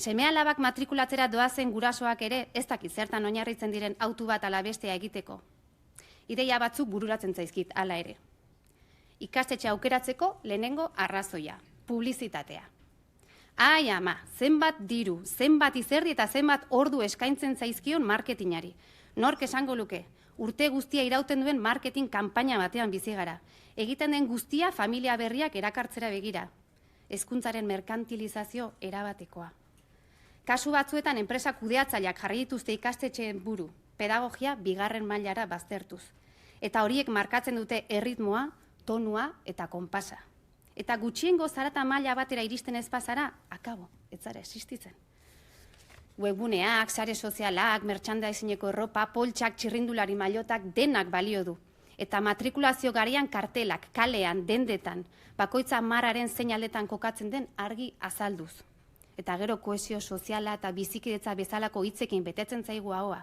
Seme-alabak matrikulatzera doazen gurasoak ere ez dakit zertan oinarritzen diren autu bat ala bestea egiteko. Ideia batzuk bururatzen zaizkit hala ere. Ikastetxe aukeratzeko lehenengo arrazoia, publizitatea. Ai ama, zenbat diru, zenbat izerdi eta zenbat ordu eskaintzen zaizkion marketingari. Nork esango luke, urte guztia irauten duen marketing kanpaina batean bizi gara. Egiten den guztia familia berriak erakartzera begira. Hezkuntzaren merkantilizazio erabatekoa. Kasu batzuetan enpresa kudeatzaileak jarri dituzte ikastetxeen buru, pedagogia bigarren mailara baztertuz. Eta horiek markatzen dute erritmoa, tonua eta konpasa. Eta gutxiengo zarata maila batera iristen ez bazara, akabo, ez zara existitzen. Webguneak, sare sozialak, merchandisineko erropa, poltsak, txirrindulari mailotak denak balio du. Eta matrikulazio garian kartelak, kalean, dendetan, bakoitza marraren seinaletan kokatzen den argi azalduz. Eta gero kohesio soziala eta bizikidetza bezalako hitzekin betetzen zaigu ahoa.